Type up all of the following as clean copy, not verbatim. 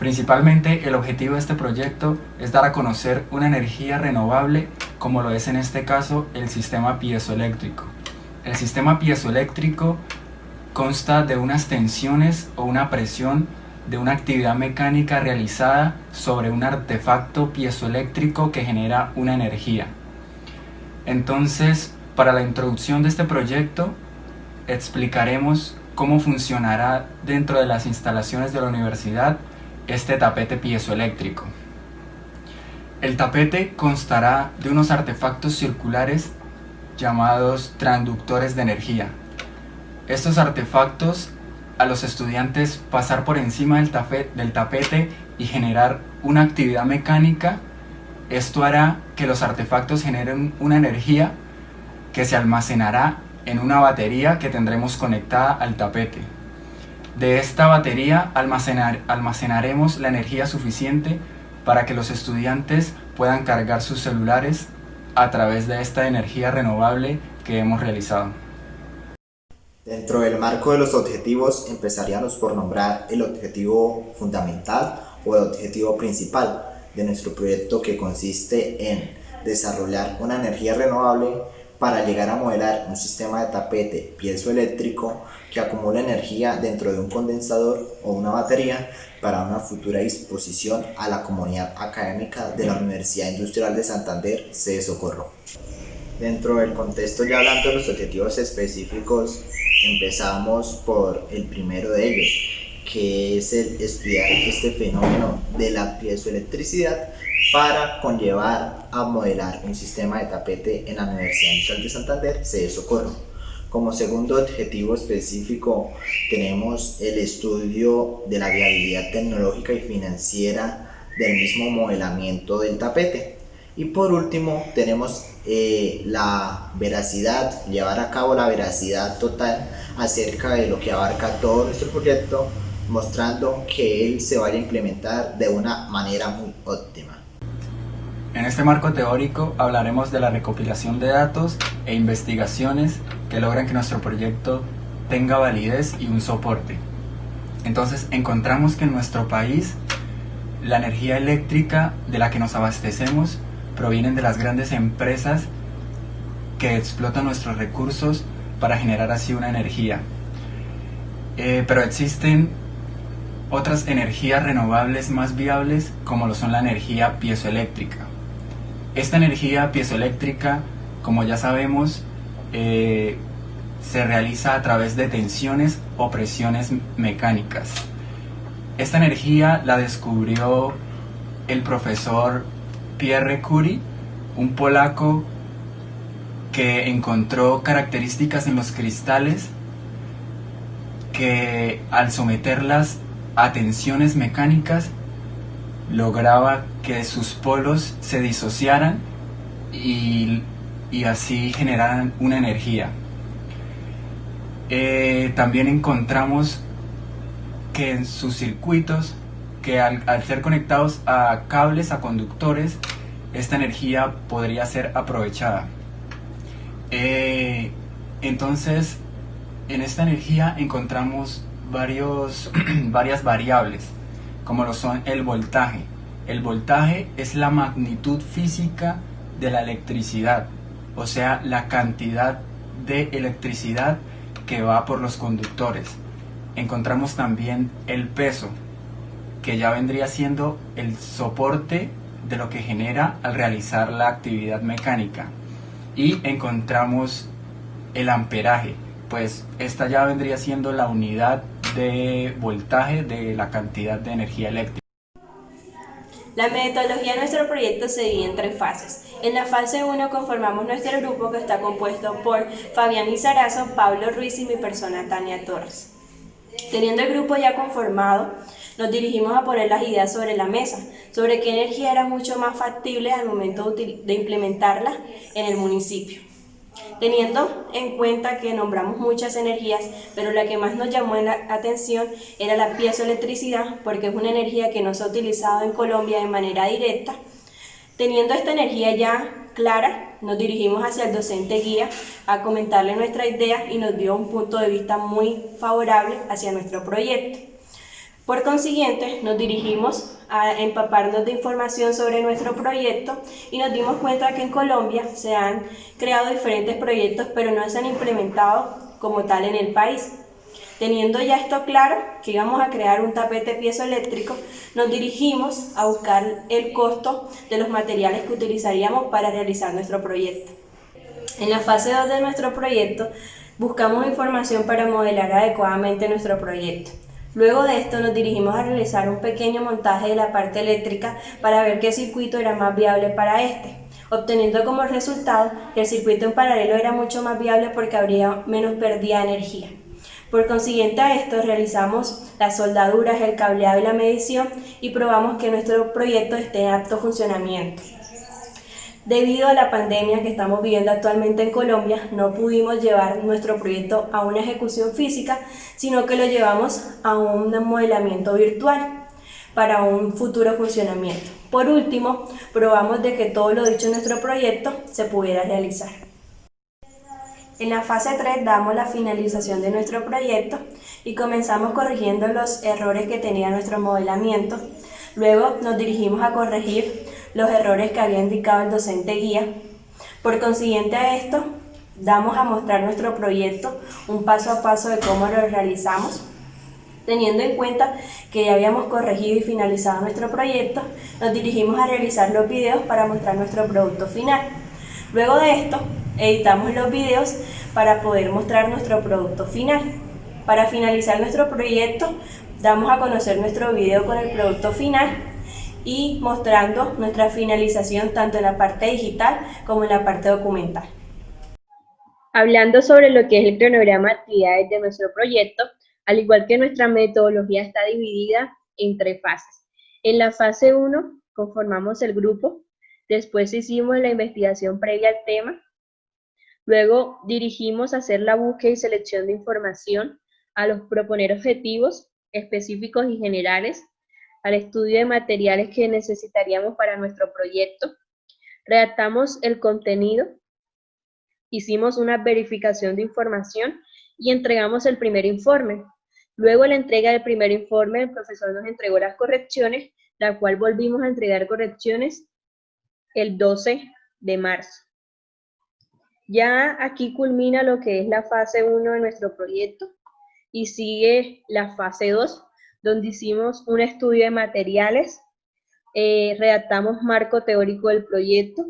Principalmente el objetivo de este proyecto es dar a conocer una energía renovable como lo es en este caso el sistema piezoeléctrico. El sistema piezoeléctrico consta de unas tensiones o una presión de una actividad mecánica realizada sobre un artefacto piezoeléctrico que genera una energía. Entonces, para la introducción de este proyecto, explicaremos cómo funcionará dentro de las instalaciones de la universidad este tapete piezoeléctrico. El tapete constará de unos artefactos circulares llamados transductores de energía. Estos artefactos, a los estudiantes pasar por encima del tapete y generar una actividad mecánica, esto hará que los artefactos generen una energía que se almacenará en una batería que tendremos conectada al tapete. De esta batería almacenaremos la energía suficiente para que los estudiantes puedan cargar sus celulares a través de esta energía renovable que hemos realizado. Dentro del marco de los objetivos empezaríamos por nombrar el objetivo fundamental o el objetivo principal de nuestro proyecto, que consiste en desarrollar una energía renovable para llegar a modelar un sistema de tapete piezoeléctrico que acumula energía dentro de un condensador o una batería para una futura disposición a la comunidad académica de la Universidad Industrial de Santander, sede Socorro. Dentro del contexto, ya hablando de los objetivos específicos, empezamos por el primero de ellos, que es el estudiar este fenómeno de la piezoelectricidad para conllevar a modelar un sistema de tapete en la Universidad Industrial de Santander, sede Socorro. Como segundo objetivo específico tenemos el estudio de la viabilidad tecnológica y financiera del mismo modelamiento del tapete. Y por último tenemos la veracidad, llevar a cabo la veracidad total acerca de lo que abarca todo nuestro proyecto, mostrando que él se vaya a implementar de una manera muy óptima. En este marco teórico hablaremos de la recopilación de datos e investigaciones que logran que nuestro proyecto tenga validez y un soporte. Entonces encontramos que en nuestro país la energía eléctrica de la que nos abastecemos provienen de las grandes empresas que explotan nuestros recursos para generar así una energía. Pero existen otras energías renovables más viables, como lo son la energía piezoeléctrica. Esta energía piezoeléctrica, como ya sabemos, se realiza a través de tensiones o presiones mecánicas. Esta energía la descubrió el profesor Pierre Curie, un polaco que encontró características en los cristales que al someterlas a tensiones mecánicas lograba que sus polos se disociaran y así generaran una energía. También encontramos que en sus circuitos, que al ser conectados a cables, a conductores, esta energía podría ser aprovechada. Entonces, en esta energía encontramos varias variables, como lo son el voltaje. El voltaje es la magnitud física de la electricidad, o sea, la cantidad de electricidad que va por los conductores. Encontramos también el peso, que ya vendría siendo el soporte de lo que genera al realizar la actividad mecánica. Y encontramos el amperaje, pues esta ya vendría siendo la unidad de voltaje de la cantidad de energía eléctrica. La metodología de nuestro proyecto se divide en 3 fases. En la fase 1 conformamos nuestro grupo, que está compuesto por Fabián Lizarazo, Pablo Ruiz y mi persona Tania Torres. Teniendo el grupo ya conformado, nos dirigimos a poner las ideas sobre la mesa, sobre qué energía era mucho más factible al momento de implementarla en el municipio. Teniendo en cuenta que nombramos muchas energías, pero la que más nos llamó la atención era la piezoelectricidad, porque es una energía que no se ha utilizado en Colombia de manera directa. Teniendo esta energía ya clara, nos dirigimos hacia el docente guía a comentarle nuestra idea y nos dio un punto de vista muy favorable hacia nuestro proyecto. Por consiguiente, nos dirigimos a empaparnos de información sobre nuestro proyecto y nos dimos cuenta que en Colombia se han creado diferentes proyectos, pero no se han implementado como tal en el país. Teniendo ya esto claro, que íbamos a crear un tapete piezoeléctrico, nos dirigimos a buscar el costo de los materiales que utilizaríamos para realizar nuestro proyecto. En la fase 2 de nuestro proyecto, buscamos información para modelar adecuadamente nuestro proyecto. Luego de esto nos dirigimos a realizar un pequeño montaje de la parte eléctrica para ver qué circuito era más viable para este, obteniendo como resultado que el circuito en paralelo era mucho más viable porque habría menos pérdida de energía. Por consiguiente a esto realizamos las soldaduras, el cableado y la medición y probamos que nuestro proyecto esté en apto funcionamiento. Debido a la pandemia que estamos viviendo actualmente en Colombia, no pudimos llevar nuestro proyecto a una ejecución física, sino que lo llevamos a un modelamiento virtual para un futuro funcionamiento. Por último, probamos de que todo lo dicho en nuestro proyecto se pudiera realizar. En la fase 3 damos la finalización de nuestro proyecto y comenzamos corrigiendo los errores que tenía nuestro modelamiento. Luego nos dirigimos a corregir los errores que había indicado el docente guía. Por consiguiente a esto, damos a mostrar nuestro proyecto, un paso a paso de cómo lo realizamos. Teniendo en cuenta que ya habíamos corregido y finalizado nuestro proyecto, nos dirigimos a realizar los videos para mostrar nuestro producto final. Luego de esto, editamos los videos para poder mostrar nuestro producto final. Para finalizar nuestro proyecto, damos a conocer nuestro video con el producto final y mostrando nuestra finalización tanto en la parte digital como en la parte documental. Hablando sobre lo que es el cronograma de actividades de nuestro proyecto, al igual que nuestra metodología está dividida en 3 fases. En la fase 1 conformamos el grupo, después hicimos la investigación previa al tema, luego dirigimos a hacer la búsqueda y selección de información, a los proponer objetivos específicos y generales, al estudio de materiales que necesitaríamos para nuestro proyecto, redactamos el contenido, hicimos una verificación de información y entregamos el primer informe. Luego de la entrega del primer informe, el profesor nos entregó las correcciones, la cual volvimos a entregar correcciones el 12 de marzo. Ya aquí culmina lo que es la fase 1 de nuestro proyecto y sigue la fase 2, donde hicimos un estudio de materiales, redactamos marco teórico del proyecto,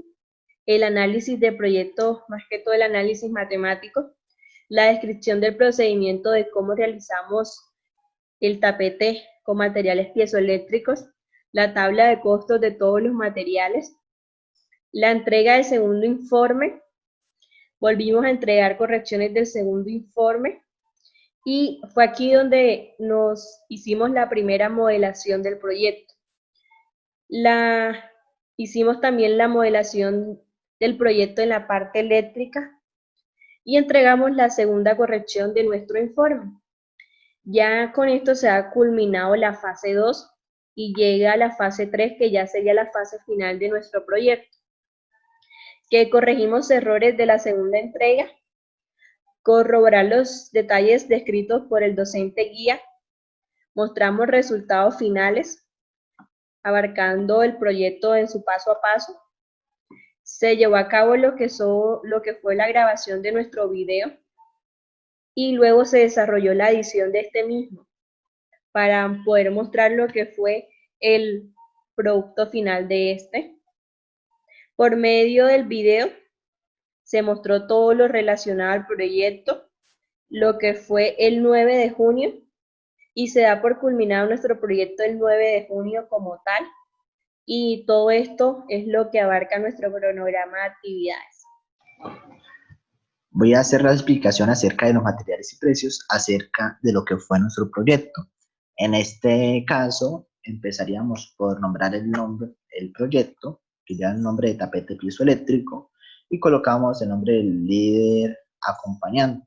el análisis de proyecto, más que todo el análisis matemático, la descripción del procedimiento de cómo realizamos el tapete con materiales piezoeléctricos, la tabla de costos de todos los materiales, la entrega del segundo informe, volvimos a entregar correcciones del segundo informe y fue aquí donde nos hicimos la primera modelación del proyecto. Hicimos también la modelación del proyecto en la parte eléctrica y entregamos la segunda corrección de nuestro informe. Ya con esto se ha culminado la fase 2 y llega la fase 3, que ya sería la fase final de nuestro proyecto, que corregimos errores de la segunda entrega, corroborar los detalles descritos por el docente guía, mostramos resultados finales, abarcando el proyecto en su paso a paso. Se llevó a cabo lo que fue la grabación de nuestro video y luego se desarrolló la edición de este mismo para poder mostrar lo que fue el producto final de este. Por medio del video se mostró todo lo relacionado al proyecto, lo que fue el 9 de junio y se da por culminado nuestro proyecto el 9 de junio como tal. Y todo esto es lo que abarca nuestro cronograma de actividades. Voy a hacer la explicación acerca de los materiales y precios, acerca de lo que fue nuestro proyecto. En este caso, empezaríamos por nombrar el nombre del proyecto, que ya el nombre de tapete piezoeléctrico, y colocamos el nombre del líder acompañante.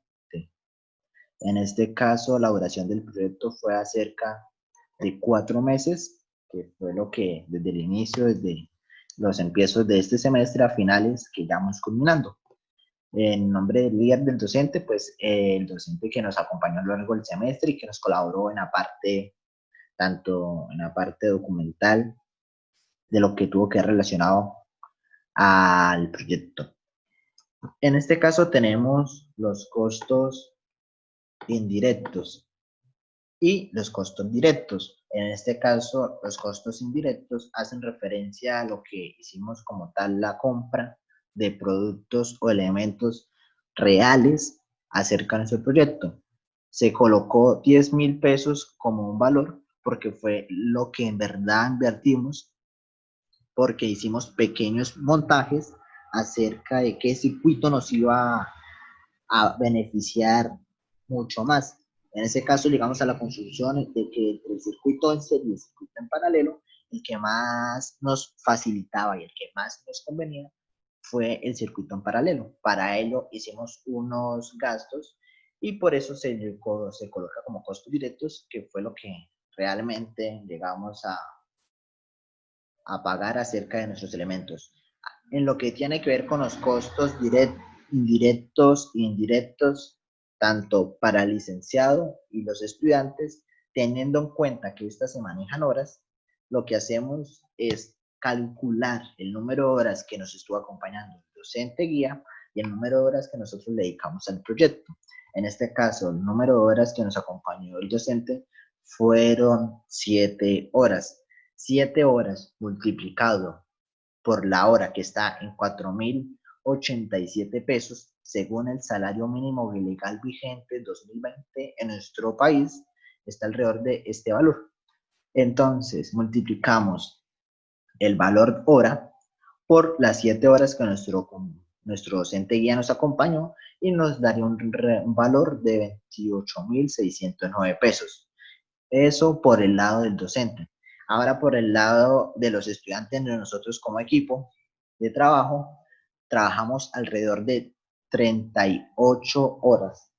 En este caso, la duración del proyecto fue acerca de 4 meses, que fue lo que desde el inicio, desde los empiezos de este semestre a finales que ya vamos culminando. En nombre del líder del docente, pues el docente que nos acompañó a lo largo del semestre y que nos colaboró en la parte tanto en la parte documental de lo que tuvo que ver relacionado al proyecto. En este caso tenemos los costos indirectos y los costos directos. En este caso, los costos indirectos hacen referencia a lo que hicimos como tal la compra de productos o elementos reales acerca de nuestro proyecto. Se colocó 10.000 pesos como un valor porque fue lo que en verdad invertimos, porque hicimos pequeños montajes acerca de qué circuito nos iba a beneficiar mucho más. En ese caso llegamos a la conclusión de que el circuito en serie y el circuito en paralelo, el que más nos facilitaba y el que más nos convenía fue el circuito en paralelo. Para ello hicimos unos gastos y por eso se coloca como costos directos, que fue lo que realmente llegamos a pagar acerca de nuestros elementos. En lo que tiene que ver con los costos indirectos e indirectos, tanto para el licenciado y los estudiantes, teniendo en cuenta que estas se manejan horas, lo que hacemos es calcular el número de horas que nos estuvo acompañando el docente guía y el número de horas que nosotros le dedicamos al proyecto. En este caso, el número de horas que nos acompañó el docente fueron 7 horas. 7 horas multiplicado por la hora, que está en 4.087 pesos, según el salario mínimo legal vigente 2020 en nuestro país, está alrededor de este valor. Entonces, multiplicamos el valor hora por las 7 horas que nuestro docente guía nos acompañó y nos daría un valor de 28.609 pesos. Eso por el lado del docente. Ahora por el lado de los estudiantes, de nosotros como equipo de trabajo, trabajamos alrededor de 38 horas.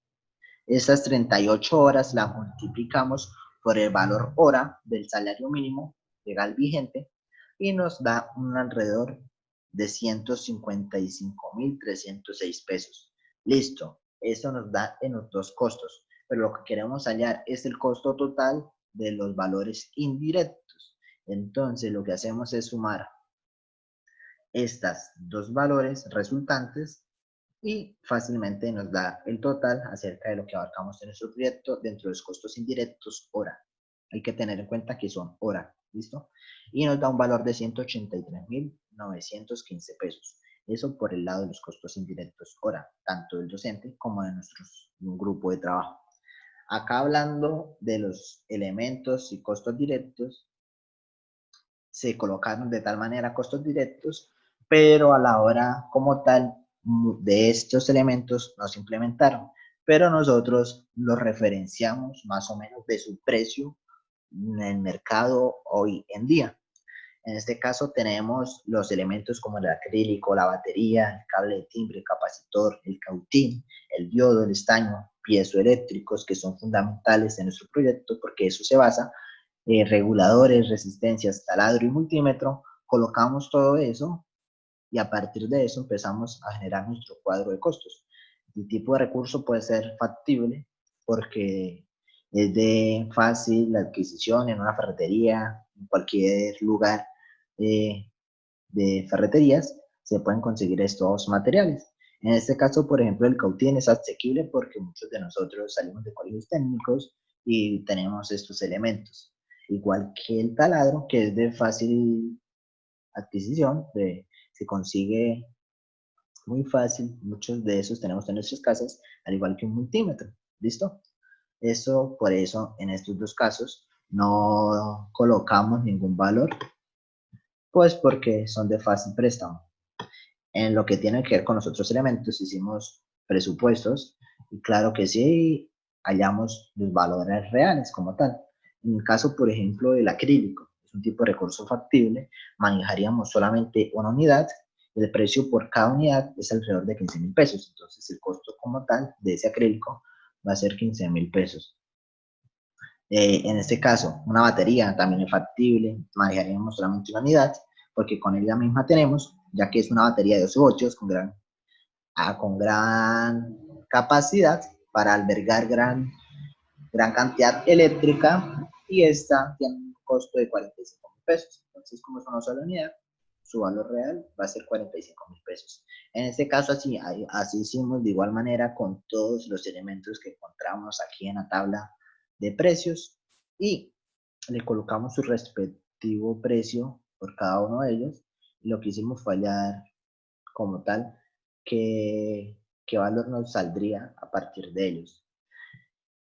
Esas 38 horas las multiplicamos por el valor hora del salario mínimo legal vigente y nos da un alrededor de 155.306 pesos. Listo, eso nos da en los dos costos, pero lo que queremos hallar es el costo total de los valores indirectos. Entonces lo que hacemos es sumar estas dos valores resultantes y fácilmente nos da el total acerca de lo que abarcamos en nuestro proyecto dentro de los costos indirectos hora. Hay que tener en cuenta que son hora, ¿listo? Y nos da un valor de 183.915 pesos. Eso por el lado de los costos indirectos hora, tanto del docente como de nuestro grupo de trabajo. Acá hablando de los elementos y costos directos, se colocaron de tal manera costos directos, pero a la hora como tal de estos elementos no se implementaron, pero nosotros los referenciamos más o menos de su precio en el mercado hoy en día. En este caso tenemos los elementos como el acrílico, la batería, el cable de timbre, el capacitor, el cautín, el diodo, el estaño, piezoeléctricos, que son fundamentales en nuestro proyecto porque eso se basa, reguladores, resistencias, taladro y multímetro. Colocamos todo eso y a partir de eso empezamos a generar nuestro cuadro de costos. El tipo de recurso puede ser factible porque es de fácil adquisición en una ferretería, en cualquier lugar de ferreterías, se pueden conseguir estos materiales. En este caso, por ejemplo, el cautín es asequible porque muchos de nosotros salimos de colegios técnicos y tenemos estos elementos. Igual que el taladro, que es de fácil adquisición, se consigue muy fácil, muchos de esos tenemos en nuestras casas, al igual que un multímetro, ¿listo? Eso, por eso, en estos dos casos, no colocamos ningún valor, pues porque son de fácil préstamo. En lo que tiene que ver con los otros elementos, hicimos presupuestos, y claro que sí, hallamos los valores reales como tal. En el caso, por ejemplo, del acrílico, es un tipo de recurso factible, manejaríamos solamente una unidad, y el precio por cada unidad es alrededor de 15.000 pesos, entonces el costo como tal de ese acrílico va a ser 15.000 pesos. En este caso, una batería también es factible, manejaríamos solamente una unidad, porque con ella misma tenemos, ya que es una batería de 12 voltios con gran capacidad para albergar gran cantidad eléctrica y esta tiene un costo de 45.000 pesos. Entonces, como es una sola unidad, su valor real va a ser 45.000 pesos. En este caso, así hicimos de igual manera con todos los elementos que encontramos aquí en la tabla de precios y le colocamos su respectivo precio por cada uno de ellos. Lo que hicimos fue hallar como tal qué valor nos saldría a partir de ellos.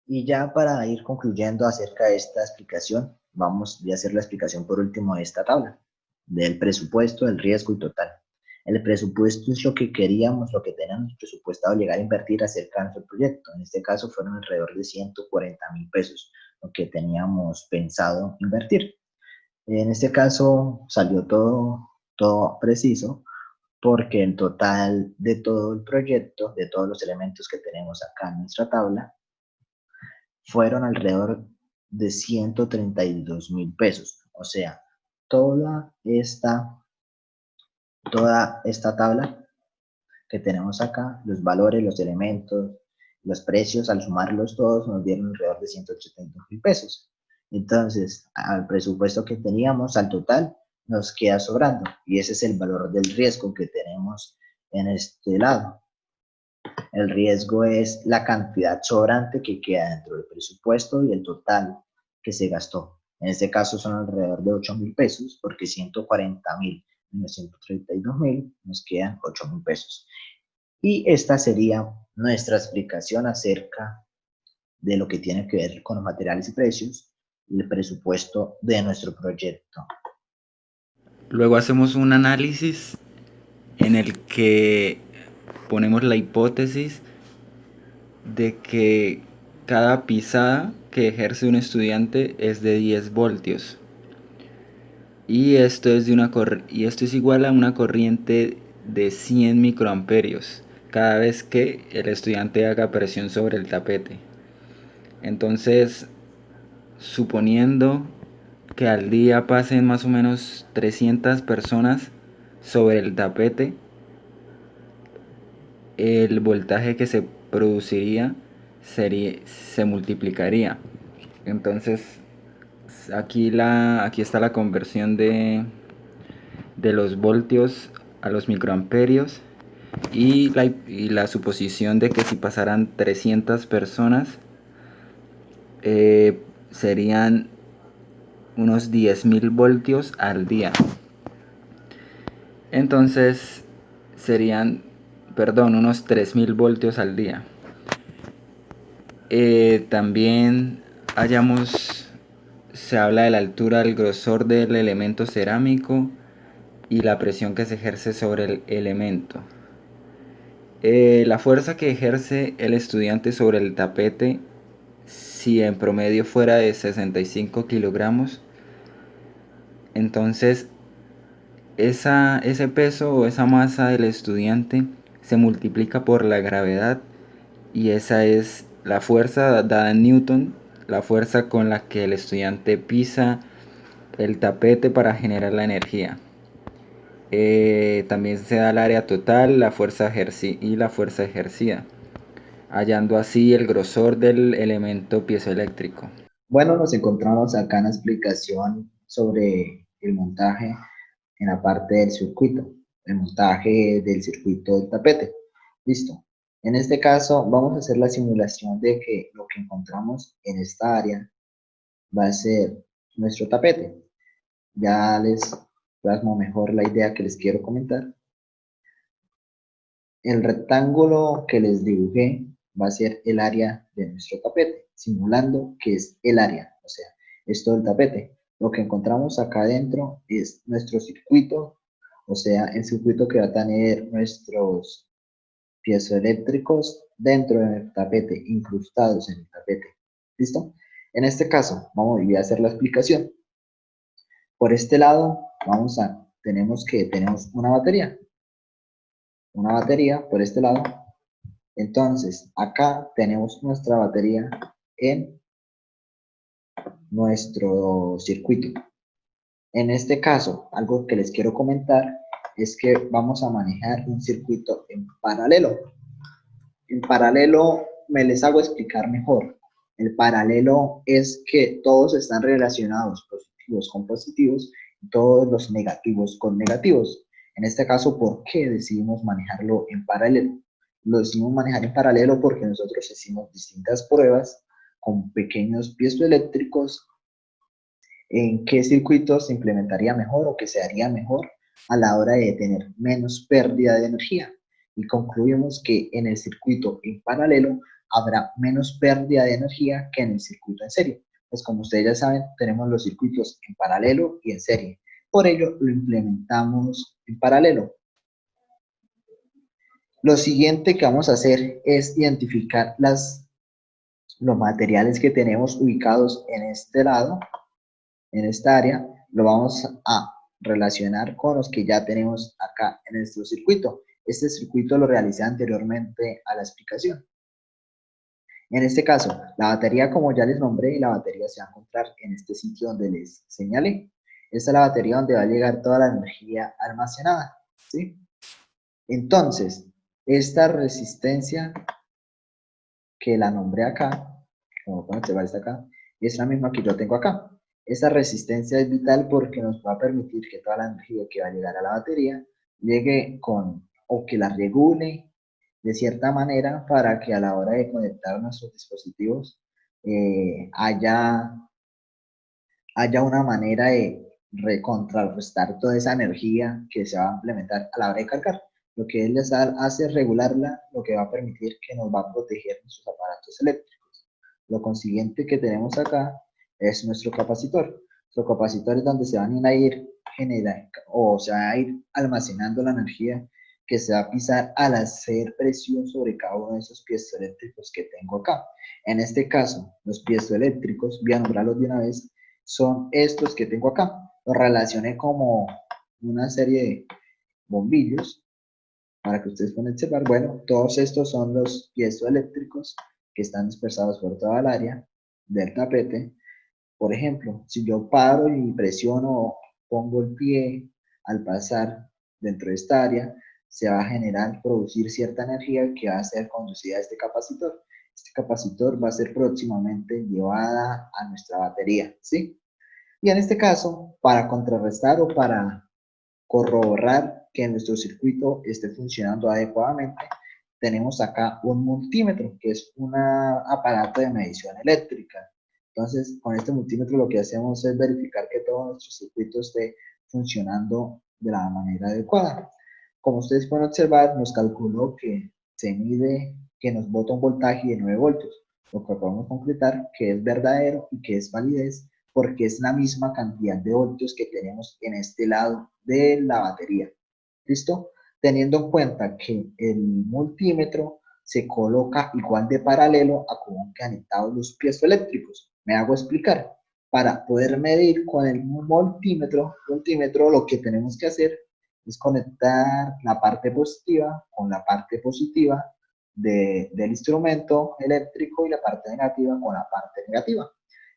Y ya para ir concluyendo acerca de esta explicación, vamos a hacer la explicación por último de esta tabla, del presupuesto, del riesgo y total. El presupuesto es lo que queríamos, lo que teníamos presupuestado llegar a invertir acerca de nuestro proyecto. En este caso fueron alrededor de 140.000 pesos, lo que teníamos pensado invertir. En este caso salió todo preciso, porque el total de todo el proyecto, de todos los elementos que tenemos acá en nuestra tabla, fueron alrededor de 132.000 pesos. O sea, toda esta tabla que tenemos acá, los valores, los elementos, los precios, al sumarlos todos nos dieron alrededor de 132.000 pesos. Entonces, al presupuesto que teníamos, al total, nos queda sobrando. Y ese es el valor del riesgo que tenemos en este lado. El riesgo es la cantidad sobrante que queda dentro del presupuesto y el total que se gastó. En este caso son alrededor de 8.000 pesos, porque 140.000 menos 132.000 nos quedan 8.000 pesos. Y esta sería nuestra explicación acerca de lo que tiene que ver con los materiales y precios y el presupuesto de nuestro proyecto. Luego hacemos un análisis en el que ponemos la hipótesis de que cada pisada que ejerce un estudiante es de 10 voltios. Y esto es igual a una corriente de 100 microamperios cada vez que el estudiante haga presión sobre el tapete. Entonces, suponiendo que al día pasen más o menos 300 personas sobre el tapete, el voltaje que se produciría se multiplicaría. Entonces, aquí está la conversión de los voltios a los microamperios y la suposición de que si pasaran 300 personas serían unos 10.000 voltios al día. Entonces serían, unos 3.000 voltios al día. También se habla de la altura, del grosor del elemento cerámico y la presión que se ejerce sobre el elemento. La fuerza que ejerce el estudiante sobre el tapete, si en promedio fuera de 65 kilogramos, entonces ese peso o esa masa del estudiante se multiplica por la gravedad y esa es la fuerza dada en Newton, la fuerza con la que el estudiante pisa el tapete para generar la energía. También se da el área total, la fuerza ejercida, hallando así el grosor del elemento piezoeléctrico. Bueno, nos encontramos acá en la explicación sobre el montaje en la parte del circuito, el montaje del circuito del tapete. Listo. En este caso vamos a hacer la simulación de que lo que encontramos en esta área va a ser nuestro tapete. Ya les plasmo mejor la idea que les quiero comentar. El rectángulo que les dibujé va a ser el área de nuestro tapete, simulando que es el área, o sea, es todo el tapete. Lo que encontramos acá adentro es nuestro circuito, o sea, el circuito que va a tener nuestros piezoeléctricos dentro del tapete, incrustados en el tapete. ¿Listo? En este caso, voy a hacer la explicación. Por este lado, tenemos una batería. Una batería por este lado. Entonces, acá tenemos nuestra batería en nuestro circuito. En este caso, algo que les quiero comentar es que vamos a manejar un circuito en paralelo. En paralelo me les hago explicar mejor. El paralelo es que todos están relacionados, positivos con positivos, y todos los negativos con negativos. En este caso, ¿por qué decidimos manejarlo en paralelo? Lo decidimos manejar en paralelo porque nosotros hicimos distintas pruebas con pequeños piezoeléctricos en qué circuito se implementaría mejor o qué se haría mejor a la hora de tener menos pérdida de energía. Y concluimos que en el circuito en paralelo habrá menos pérdida de energía que en el circuito en serie. Pues como ustedes ya saben, tenemos los circuitos en paralelo y en serie. Por ello, lo implementamos en paralelo. Lo siguiente que vamos a hacer es identificar los materiales que tenemos ubicados en este lado, en esta área, lo vamos a relacionar con los que ya tenemos acá en nuestro circuito. Este circuito lo realicé anteriormente a la explicación. En este caso, la batería, como ya les nombré, la batería se va a encontrar en este sitio donde les señalé. Esta es la batería donde va a llegar toda la energía almacenada, ¿sí? Entonces, esta resistencia que la nombré acá, como pueden observar está acá, es la misma que yo tengo acá. Esta resistencia es vital porque nos va a permitir que toda la energía que va a llegar a la batería llegue con, o que la regule de cierta manera para que a la hora de conectar nuestros dispositivos haya una manera de contrarrestar toda esa energía que se va a implementar a la hora de cargar. Lo que él les hace es regularla, lo que va a permitir que nos va a proteger nuestros aparatos eléctricos. Lo consiguiente que tenemos acá es nuestro capacitor. Nuestro capacitor es donde se van a ir generando o se va a ir almacenando la energía que se va a pisar al hacer presión sobre cada uno de esos piezoeléctricos que tengo acá. En este caso, los piezoeléctricos, voy a nombrarlos de una vez, son estos que tengo acá. Los relacioné como una serie de bombillos para que ustedes puedan observar. Bueno, todos estos son los piezoeléctricos que están dispersados por toda el área del tapete. Por ejemplo, si yo paro y presiono o pongo el pie al pasar dentro de esta área, se va a generar, producir cierta energía que va a ser conducida a este capacitor. Este capacitor va a ser próximamente llevada a nuestra batería, ¿sí? Y en este caso, para contrarrestar o para corroborar que nuestro circuito esté funcionando adecuadamente, tenemos acá un multímetro, que es un aparato de medición eléctrica. Entonces, con este multímetro lo que hacemos es verificar que todo nuestro circuito esté funcionando de la manera adecuada. Como ustedes pueden observar, nos calculó que se mide, que nos bota un voltaje de 9 voltios, lo que podemos concretar que es verdadero y que es validez, porque es la misma cantidad de voltios que tenemos en este lado de la batería. ¿Listo? Teniendo en cuenta que el multímetro se coloca igual de paralelo a como han conectados los piezoeléctricos. Me hago explicar. Para poder medir con el multímetro, lo que tenemos que hacer es conectar la parte positiva con la parte positiva del instrumento eléctrico y la parte negativa con la parte negativa.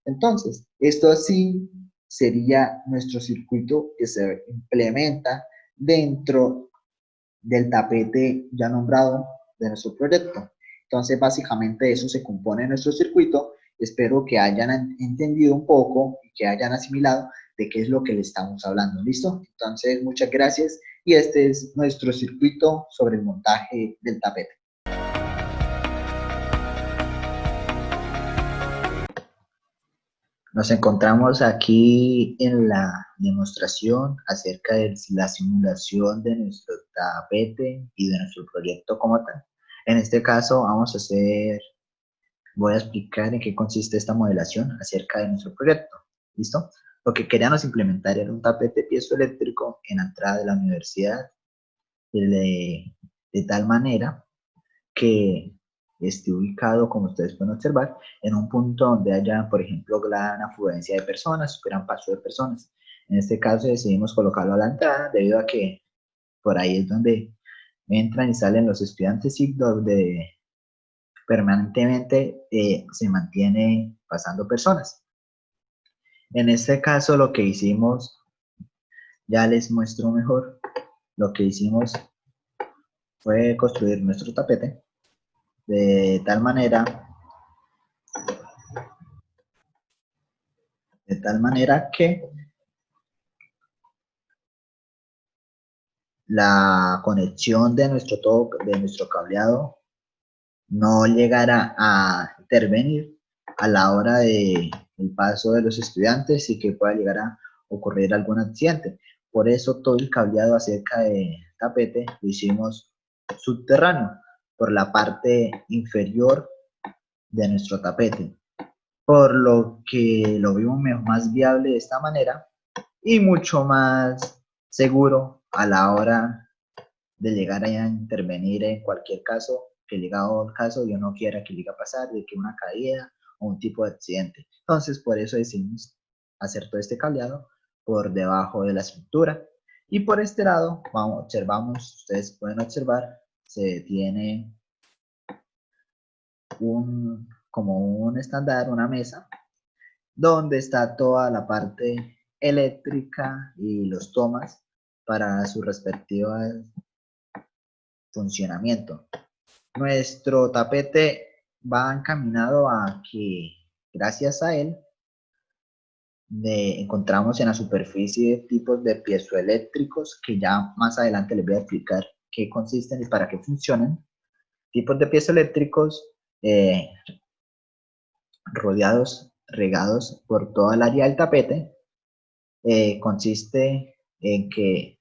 Entonces, esto así sería nuestro circuito que se implementa dentro del tapete ya nombrado de nuestro proyecto. Entonces, básicamente eso se compone en nuestro circuito. Espero que hayan entendido un poco y que hayan asimilado de qué es lo que le estamos hablando. ¿Listo? Entonces, muchas gracias y este es nuestro circuito sobre el montaje del tapete. Nos encontramos aquí en la demostración acerca de la simulación de nuestro tapete y de nuestro proyecto como tal. En este caso voy a explicar en qué consiste esta modelación acerca de nuestro proyecto. ¿Listo? Lo que queríamos implementar era un tapete piezoeléctrico en la entrada de la universidad de tal manera que esté ubicado, como ustedes pueden observar, en un punto donde haya, por ejemplo, gran afluencia de personas, gran paso de personas. En este caso decidimos colocarlo a la entrada debido a que por ahí es donde entran y salen los estudiantes y donde permanentemente se mantiene pasando personas. En este caso lo que hicimos, ya les muestro mejor, lo que hicimos fue construir nuestro tapete de tal manera de tal manera que la conexión de nuestro cableado no llegara a intervenir a la hora del paso de los estudiantes y que pueda llegar a ocurrir algún accidente. Por eso todo el cableado acerca de tapete lo hicimos subterráneo, por la parte inferior de nuestro tapete, por lo que lo vimos más viable de esta manera y mucho más seguro a la hora de llegar a intervenir en cualquier caso, que llegado el caso yo no quiera que llegue a pasar, de que una caída o un tipo de accidente. Entonces, por eso decidimos hacer todo este cableado por debajo de la estructura. Y por este lado, observamos, ustedes pueden observar, se tiene como un estándar, una mesa, donde está toda la parte eléctrica y los tomas para su respectivo funcionamiento. Nuestro tapete va encaminado a que, gracias a él, encontramos en la superficie tipos de piezoeléctricos que ya más adelante les voy a explicar qué consisten y para qué funcionan. Tipos de piezoeléctricos regados por toda el área del tapete. Consiste en que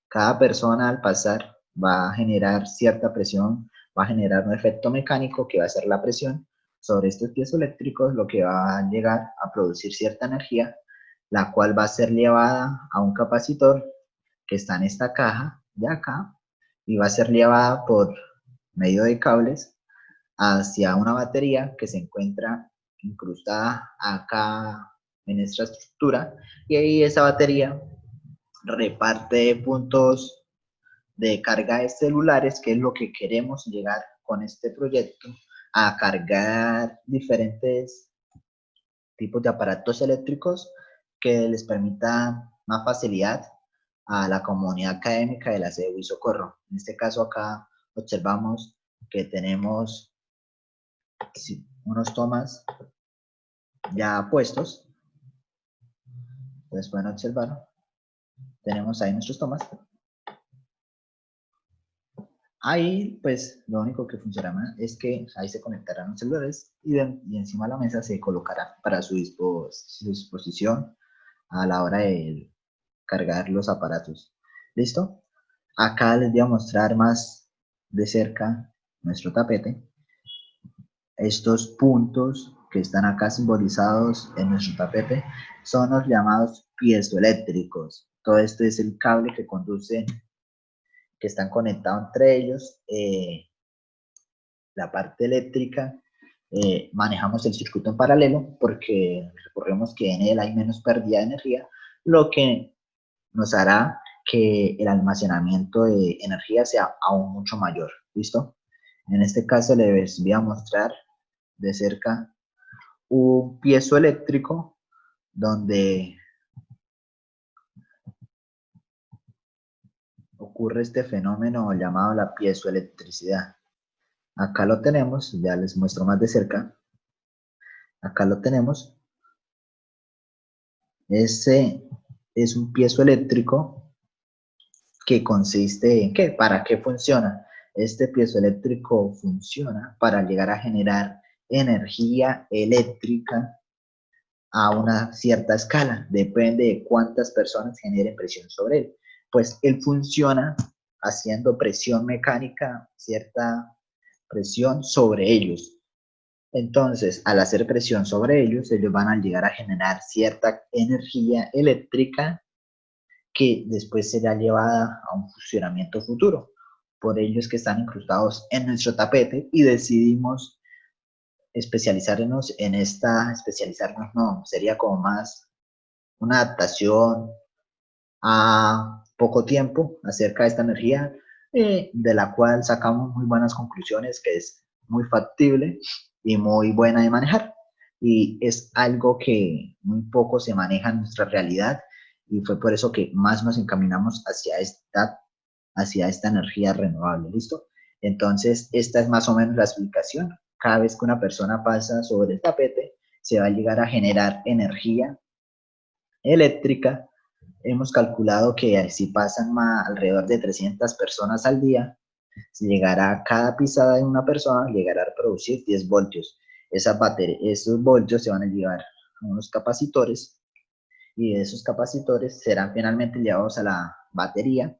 cada persona al pasar va a generar cierta presión, va a generar un efecto mecánico que va a ser la presión sobre estos piezoeléctricos, lo que va a llegar a producir cierta energía, la cual va a ser llevada a un capacitor que está en esta caja de acá y va a ser llevada por medio de cables hacia una batería que se encuentra incrustada acá en esta estructura, y ahí esa batería reparte puntos de carga de celulares, que es lo que queremos llegar con este proyecto, a cargar diferentes tipos de aparatos eléctricos que les permita más facilidad a la comunidad académica de la sede y Socorro. En este caso acá observamos que tenemos unos tomas ya puestos. Ustedes pueden observar, tenemos ahí nuestros tomas. Ahí, pues, lo único que funcionará es que ahí se conectarán los celulares y encima de la mesa se colocará para su disposición a la hora de cargar los aparatos. ¿Listo? Acá les voy a mostrar más de cerca nuestro tapete. Estos puntos que están acá simbolizados en nuestro tapete son los llamados piezoeléctricos. Todo esto es el cable que conduce, que están conectados entre ellos. La parte eléctrica, manejamos el circuito en paralelo porque recordemos que en él hay menos pérdida de energía, lo que nos hará que el almacenamiento de energía sea aún mucho mayor. ¿Listo? En este caso les voy a mostrar de cerca un piezoeléctrico donde ocurre este fenómeno llamado la piezoelectricidad. Acá lo tenemos, ya les muestro más de cerca. Acá lo tenemos. Ese es un piezoeléctrico que consiste en ¿qué? ¿Para qué funciona? Este piezoeléctrico funciona para llegar a generar energía eléctrica a una cierta escala. Depende de cuántas personas generen presión sobre él. Pues él funciona haciendo presión mecánica, cierta presión sobre ellos. Entonces, al hacer presión sobre ellos, ellos van a llegar a generar cierta energía eléctrica que después será llevada a un funcionamiento futuro. Por ellos que están incrustados en nuestro tapete y decidimos especializarnos en especializarnos no, sería como más una adaptación a poco tiempo acerca de esta energía, de la cual sacamos muy buenas conclusiones, que es muy factible y muy buena de manejar. Y es algo que muy poco se maneja en nuestra realidad y fue por eso que más nos encaminamos hacia esta energía renovable. ¿Listo? Entonces, esta es más o menos la explicación. Cada vez que una persona pasa sobre el tapete, se va a llegar a generar energía eléctrica, hemos calculado que si pasan alrededor de 300 personas al día, si llegará cada pisada de una persona, llegará a producir 10 voltios. Esos voltios se van a llevar a unos capacitores y esos capacitores serán finalmente llevados a la batería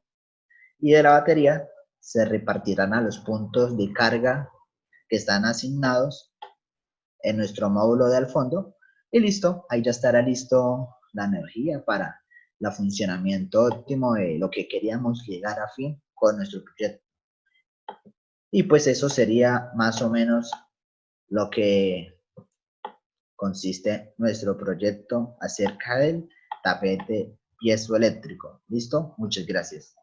y de la batería se repartirán a los puntos de carga que están asignados en nuestro módulo de al fondo y listo, ahí ya estará listo la energía para el funcionamiento óptimo de lo que queríamos llegar a fin con nuestro proyecto. Y pues eso sería más o menos lo que consiste nuestro proyecto acerca del tapete piezoeléctrico. ¿Listo? Muchas gracias.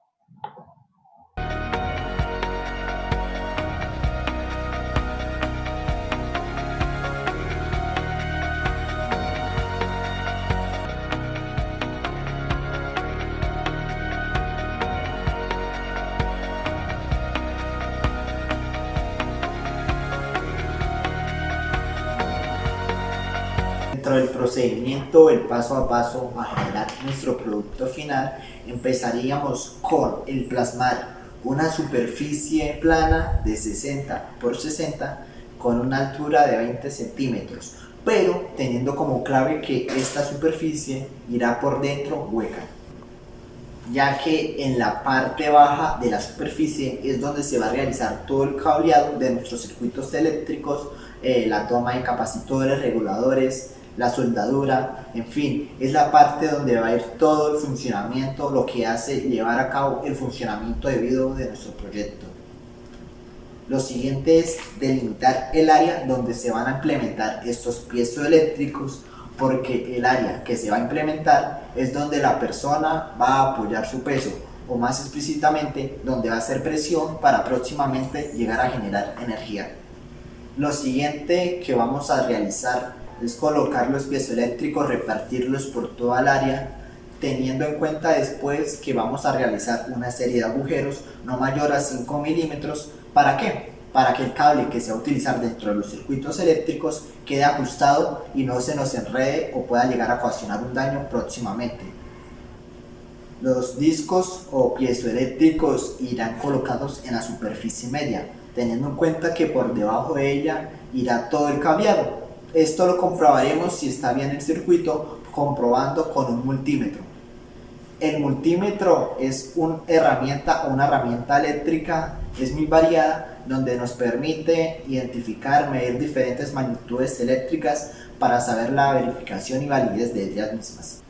Dentro del procedimiento, el paso a paso a generar nuestro producto final, empezaríamos con el plasmar una superficie plana de 60 por 60 con una altura de 20 centímetros, pero teniendo como clave que esta superficie irá por dentro hueca, ya que en la parte baja de la superficie es donde se va a realizar todo el cableado de nuestros circuitos eléctricos, la toma de capacitores, reguladores, la soldadura, en fin, es la parte donde va a ir todo el funcionamiento, lo que hace llevar a cabo el funcionamiento debido de nuestro proyecto. Lo siguiente es delimitar el área donde se van a implementar estos piezoeléctricos, porque el área que se va a implementar es donde la persona va a apoyar su peso, o más explícitamente, donde va a hacer presión para próximamente llegar a generar energía. Lo siguiente que vamos a realizar es colocar los piezoeléctricos, repartirlos por toda el área, teniendo en cuenta después que vamos a realizar una serie de agujeros no mayor a 5 milímetros. ¿Para qué? Para que el cable que se va a utilizar dentro de los circuitos eléctricos quede ajustado y no se nos enrede o pueda llegar a ocasionar un daño próximamente. Los discos o piezoeléctricos irán colocados en la superficie media, teniendo en cuenta que por debajo de ella irá todo el cableado. Esto lo comprobaremos si está bien el circuito, comprobando con un multímetro. El multímetro es una herramienta eléctrica, es muy variada, donde nos permite identificar, medir diferentes magnitudes eléctricas para saber la verificación y validez de ellas mismas.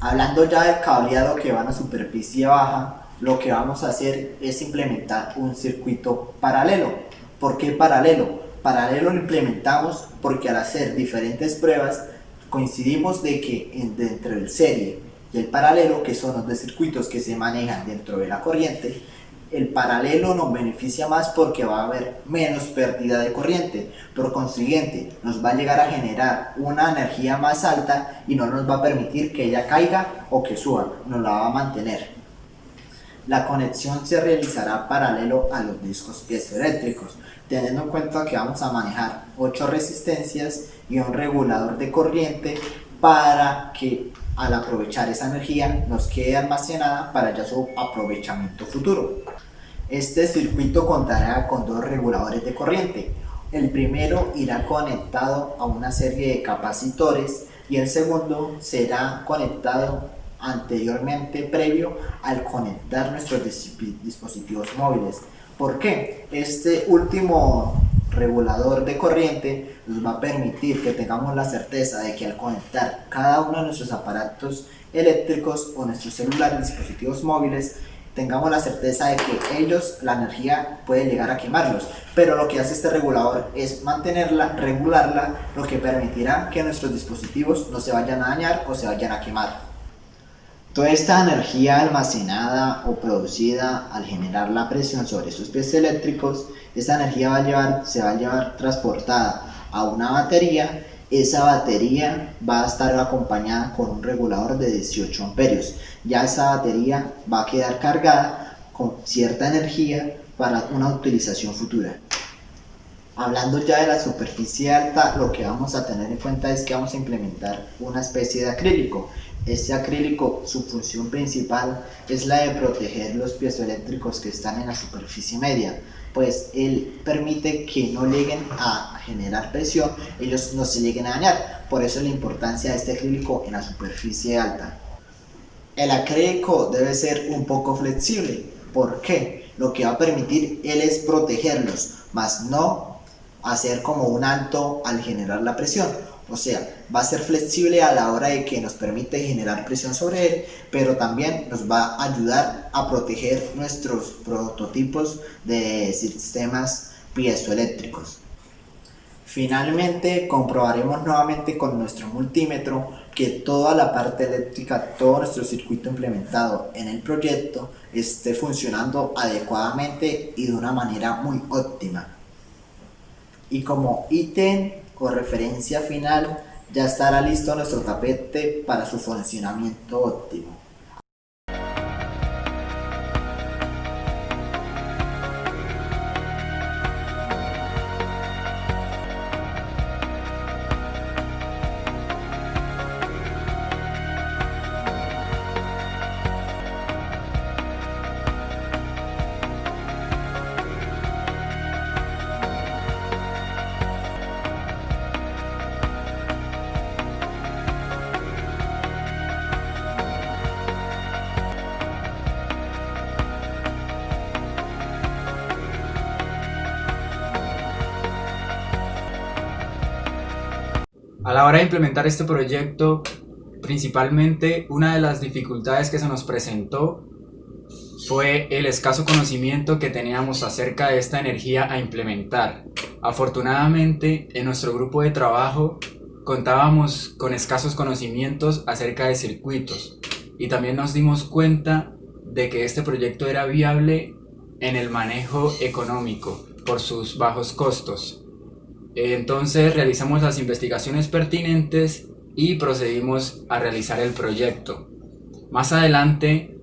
Hablando ya del cableado que va a la superficie baja, lo que vamos a hacer es implementar un circuito paralelo. ¿Por qué paralelo? Paralelo lo implementamos porque al hacer diferentes pruebas coincidimos de que dentro del serie y el paralelo, que son los dos circuitos que se manejan dentro de la corriente, el paralelo nos beneficia más porque va a haber menos pérdida de corriente, por consiguiente nos va a llegar a generar una energía más alta y no nos va a permitir que ella caiga o que suba, nos la va a mantener. La conexión se realizará paralelo a los discos piezoeléctricos, teniendo en cuenta que vamos a manejar 8 resistencias y un regulador de corriente para que al aprovechar esa energía nos quede almacenada para ya su aprovechamiento futuro. Este circuito contará con 2 reguladores de corriente. El primero irá conectado a una serie de capacitores y el segundo será conectado anteriormente previo al conectar nuestros dispositivos móviles. ¿Por qué? Este último regulador de corriente nos va a permitir que tengamos la certeza de que al conectar cada uno de nuestros aparatos eléctricos o nuestros celulares, dispositivos móviles, tengamos la certeza de que ellos, la energía puede llegar a quemarlos, pero lo que hace este regulador es mantenerla, regularla, lo que permitirá que nuestros dispositivos no se vayan a dañar o se vayan a quemar. Toda esta energía almacenada o producida al generar la presión sobre esos piezoeléctricos, esta energía se va a llevar transportada a una batería. Esa batería va a estar acompañada con un regulador de 18 amperios. Ya esa batería va a quedar cargada con cierta energía para una utilización futura. Hablando ya de la superficie alta, lo que vamos a tener en cuenta es que vamos a implementar una especie de acrílico. Este acrílico, su función principal es la de proteger los piezoeléctricos que están en la superficie media, pues él permite que no lleguen a generar presión, ellos no se lleguen a dañar. Por eso la importancia de este acrílico en la superficie alta. El acrílico debe ser un poco flexible. ¿Por qué? Lo que va a permitir él es protegerlos, más no hacer como un alto al generar la presión. O sea, va a ser flexible a la hora de que nos permite generar presión sobre él, pero también nos va a ayudar a proteger nuestros prototipos de sistemas piezoeléctricos. Finalmente, comprobaremos nuevamente con nuestro multímetro que toda la parte eléctrica, todo nuestro circuito implementado en el proyecto esté funcionando adecuadamente y de una manera muy óptima. Y como ítem o referencia final, ya estará listo nuestro tapete para su funcionamiento óptimo. A la hora de implementar este proyecto, principalmente una de las dificultades que se nos presentó fue el escaso conocimiento que teníamos acerca de esta energía a implementar. Afortunadamente, en nuestro grupo de trabajo contábamos con escasos conocimientos acerca de circuitos y también nos dimos cuenta de que este proyecto era viable en el manejo económico por sus bajos costos. Entonces realizamos las investigaciones pertinentes y procedimos a realizar el proyecto. Más adelante,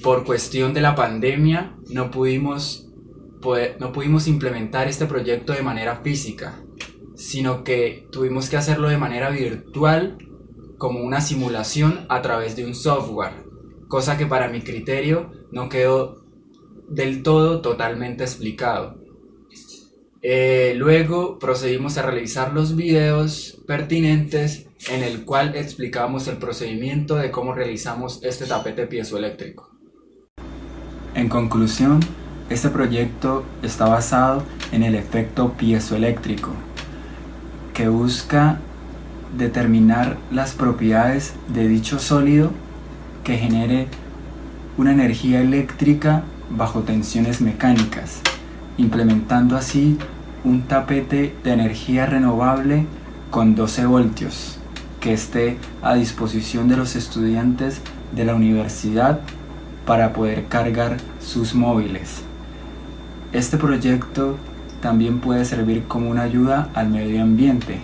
por cuestión de la pandemia, no pudimos implementar este proyecto de manera física, sino que tuvimos que hacerlo de manera virtual, como una simulación a través de un software, cosa que para mi criterio no quedó del todo totalmente explicado. Luego procedimos a realizar los videos pertinentes en el cual explicamos el procedimiento de cómo realizamos este tapete piezoeléctrico. En conclusión, este proyecto está basado en el efecto piezoeléctrico, que busca determinar las propiedades de dicho sólido que genere una energía eléctrica bajo tensiones mecánicas, implementando así un tapete de energía renovable con 12 voltios que esté a disposición de los estudiantes de la universidad para poder cargar sus móviles. Este proyecto también puede servir como una ayuda al medio ambiente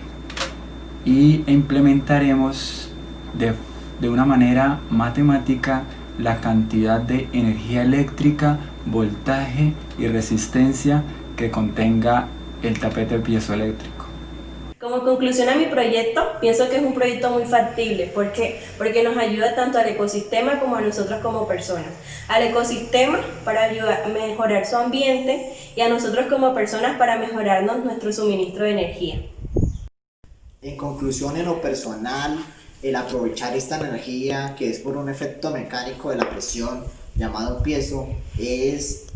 y implementaremos de una manera matemática la cantidad de energía eléctrica, voltaje y resistencia que contenga el tapete piezoeléctrico. Como conclusión a mi proyecto, pienso que es un proyecto muy factible. ¿Por qué? Porque nos ayuda tanto al ecosistema como a nosotros como personas. Al ecosistema para ayudar a mejorar su ambiente y a nosotros como personas para mejorarnos nuestro suministro de energía. En conclusión, en lo personal, el aprovechar esta energía que es por un efecto mecánico de la presión llamado piezo es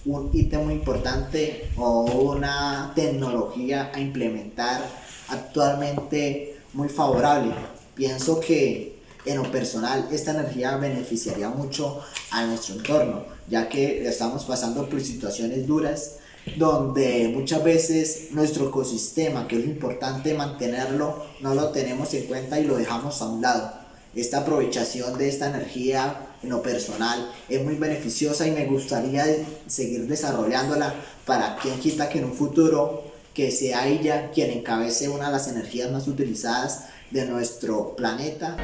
un ítem muy importante o una tecnología a implementar actualmente muy favorable. Pienso que en lo personal esta energía beneficiaría mucho a nuestro entorno, ya que estamos pasando por situaciones duras donde muchas veces nuestro ecosistema, que es lo importante mantenerlo, no lo tenemos en cuenta y lo dejamos a un lado. Esta aprovechación de esta energía en lo personal es muy beneficiosa y me gustaría seguir desarrollándola para quien quita que en un futuro que sea ella quien encabece una de las energías más utilizadas de nuestro planeta.